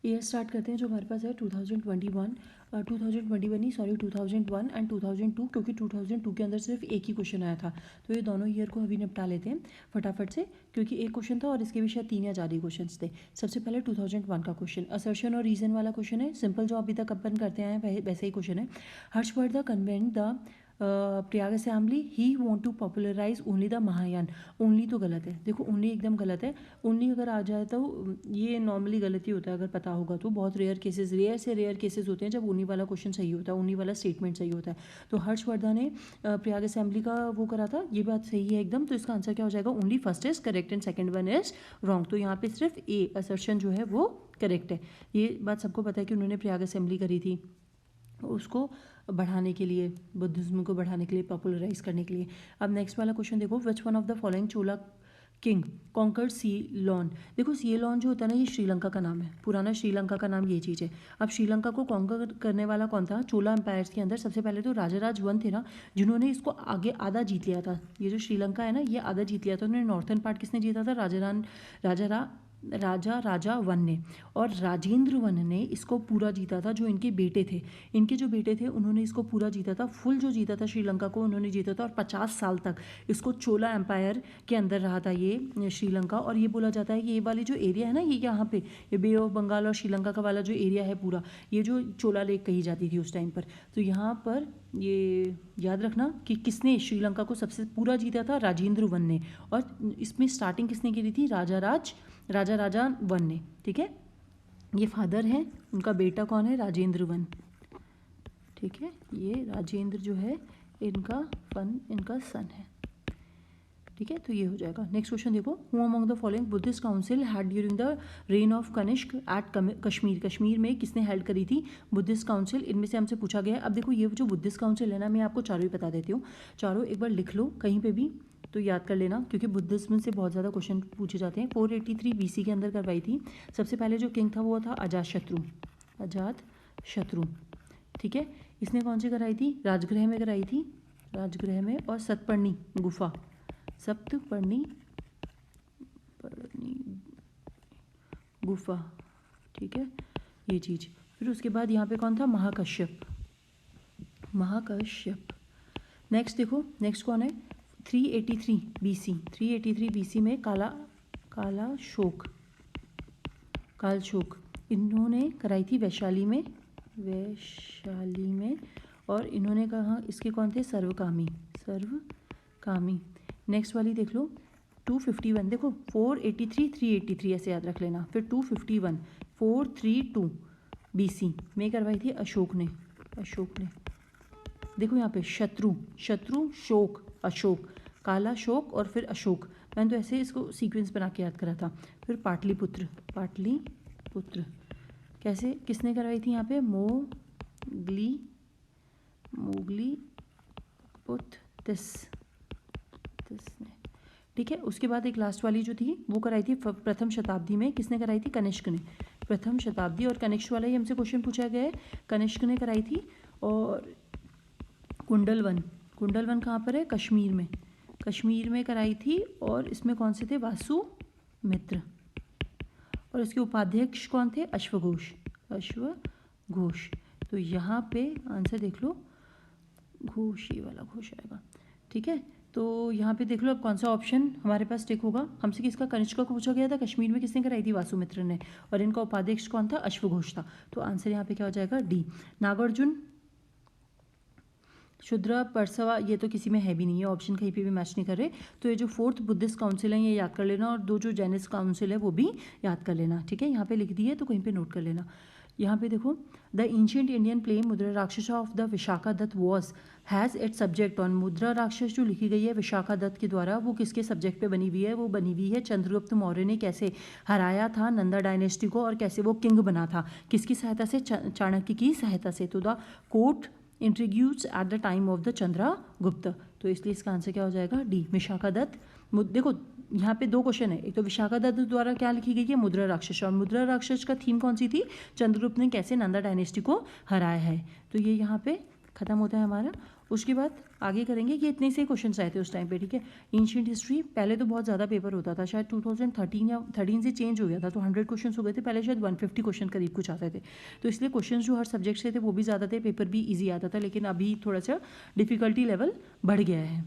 Year start करते हैं जो हमारे पास है 2021 2021 नहीं सॉरी 2001 एंड 2002, क्योंकि 2002 के अंदर सिर्फ एक ही क्वेश्चन आया था। तो ये दोनों ईयर को अभी निपटा लेते हैं फटाफट से, क्योंकि एक क्वेश्चन था और इसके भी शायद 3 या ज़्यादा क्वेश्चन थे। सबसे पहले 2001 का क्वेश्चन असर्शन और रीजन वाला क्वेश्चन है। सिंपल जो अभी तक अपन करते आए हैं वैसे ही क्वेश्चन है। Harshvardhan convened the Prayag assembly he want to popularize only the Mahayana. Only तो गलत है, देखो ओनली एकदम गलत है। ओनली अगर आ जाए तो ये नॉर्मली गलती होता है, अगर पता होगा तो। बहुत रेयर केसेस होते हैं जब ओनली वाला क्वेश्चन सही होता है, ओनली वाला स्टेटमेंट सही होता है। तो हर्षवर्धन ने प्रयाग असेंबली का वो करा था, ये बात सही है एकदम। तो इसका आंसर क्या हो जाएगा? Only first is correct and second one is wrong. तो यहाँ पे सिर्फ ए असर्शन जो है वो करेक्ट है। ये बात सबको पता है कि उन्होंने प्रयाग असेंबली करी थी उसको बढ़ाने के लिए, बुद्धिज्म को बढ़ाने के लिए, पॉपुलराइज करने के लिए। अब नेक्स्ट वाला क्वेश्चन देखो, which one of the following Chola king conquered Ceylon. देखो सीलोन जो होता है ना, ये श्रीलंका का नाम है, पुराना श्रीलंका का नाम ये चीज़ है। अब श्रीलंका को कॉन्कर करने वाला कौन था? चोला एम्पायर्स के अंदर सबसे पहले तो राजाराज वन थे ना, जिन्होंने इसको आगे आधा जीत लिया था। ये जो श्रीलंका है ना, ये आधा जीत लिया था उन्होंने। नॉर्थन पार्ट किसने जीता था? राजा वन ने। और राजेंद्र वन ने इसको पूरा जीता था, जो इनके बेटे थे। इनके जो बेटे थे उन्होंने इसको पूरा जीता था, फुल जो जीता था श्रीलंका को उन्होंने जीता था। और 50 साल तक इसको चोला एम्पायर के अंदर रहा था ये श्रीलंका। और ये बोला जाता है कि ये वाली जो एरिया है ना, ये यहाँ पे ये बे ऑफ बंगाल और श्रीलंका का वाला जो एरिया है पूरा, ये जो चोला लेक कही जाती थी उस टाइम पर। तो यहाँ पर ये याद रखना कि किसने श्रीलंका को सबसे पूरा जीता था? राजेंद्र वन ने। और इसमें स्टार्टिंग किसने की थी? राजा वन ने। ठीक है, ये फादर हैं, उनका बेटा कौन है? राजेंद्र वन। ठीक है, ये राजेंद्र जो है इनका सन है। ठीक है, तो ये हो जाएगा। नेक्स्ट क्वेश्चन देखो, who among the following Buddhist council had during the reign of Kanishka at Kashmir. Kashmir में किसने हेल्ड करी थी बुद्धिस्ट काउंसिल? इनमें से हमसे पूछा गया है। अब देखो ये जो बुद्धिस्ट काउंसिल है ना, मैं आपको चारों ही बता देती हूँ। चारों एक बार लिख लो कहीं पे भी तो याद कर लेना, क्योंकि बुद्धिज्म से बहुत ज़्यादा क्वेश्चन पूछे जाते हैं। 483 BC के अंदर करवाई थी। सबसे पहले जो किंग था वो था अजात शत्रु। ठीक है, इसने कौन सी कराई थी? राजगृह में कराई थी, राजगृह में। और सप्तपर्णी गुफा। ठीक है, ये चीज़। फिर उसके बाद यहाँ पे कौन था? महाकश्यप। नेक्स्ट देखो, नेक्स्ट कौन है? 383 BC में काल शोक इन्होंने कराई थी वैशाली में। और इन्होंने कहा इसके कौन थे? सर्वकामी। नेक्स्ट वाली देख लो, 251। देखो 483 383 ऐसे याद रख लेना। फिर 251 432 BC में करवाई थी अशोक ने। देखो यहाँ पे शत्रु शोक अशोक, काला शोक और फिर अशोक। मैंने तो ऐसे इसको सीक्वेंस बना के याद करा था। फिर पाटलिपुत्र कैसे किसने करवाई थी? यहाँ पे मोगली पुत्तिस ने। ठीक है, उसके बाद एक लास्ट वाली जो थी वो कराई थी प्रथम शताब्दी में। किसने कराई थी? कनिष्क ने। प्रथम शताब्दी और कनिष्क वाला ही हमसे क्वेश्चन पूछा गया है। कनिष्क ने कराई थी। और कुंडलवन कहाँ पर है? कश्मीर में कराई थी। और इसमें कौन से थे? वासुमित्र। और इसके उपाध्यक्ष कौन थे? अश्वघोष। तो यहाँ पे आंसर देख लो, घोष, ये वाला घोष आएगा। ठीक है, तो यहाँ पे देख लो अब कौन सा ऑप्शन हमारे पास टिक होगा। हमसे किसका? कनिष्क को पूछा गया था। कश्मीर में किसने कराई थी? वासुमित्र ने। और इनका उपाध्यक्ष कौन था? अश्वघोष था। तो आंसर यहाँ पे क्या हो जाएगा? डी। नागार्जुन, शुद्रा, परसवा, ये तो किसी में है भी नहीं, ये ऑप्शन कहीं पे भी मैच नहीं कर रहे। तो ये जो 4th बुद्धिस्ट काउंसिल है ये याद कर लेना, और 2 जो जैनिस्ट काउंसिल है वो भी याद कर लेना। ठीक है, यहाँ पे लिख दी है तो कहीं पे नोट कर लेना। यहाँ पे देखो, the ancient Indian play Mudrarakshasa of the Vishakhadatta was has its subject on. Mudrarakshasa जो लिखी गई है विशाखा दत्त के द्वारा, वो किसके सब्जेक्ट पे बनी हुई है? वो बनी हुई है चंद्रगुप्त मौर्य ने कैसे हराया था नंदा डायनेस्टी को, और कैसे वो किंग बना था, किसकी सहायता से? चाणक्य की सहायता से। तो the court introduce at the time of the Chandragupta. तो इसलिए इसका आंसर क्या हो जाएगा? डी, विशाखा दत्त। देखो यहाँ पे 2 क्वेश्चन है। एक तो विशाखा दत्त द्वारा क्या लिखी गई है? मुद्रा राक्षस। और मुद्रा राक्षस का थीम कौन सी थी? चंद्रगुप्त ने कैसे नंदा डायनेस्टी को हराया है। तो ये यहाँ पे खत्म होता है हमारा। उसके बाद आगे करेंगे कि इतने से क्वेश्चन आए थे उस टाइम पे, ठीक है। एंशियंट हिस्ट्री पहले तो बहुत ज़्यादा पेपर होता था, शायद 2013 या 13 से चेंज हो गया था, तो 100 क्वेश्चन हो गए थे, पहले शायद 150 क्वेश्चन करीब कुछ आते थे। तो इसलिए क्वेश्चन जो हर सब्जेक्ट से थे वो भी ज़्यादा थे, पेपर भी ईजी आता था, लेकिन अभी थोड़ा सा डिफिकल्टी लेवल बढ़ गया है।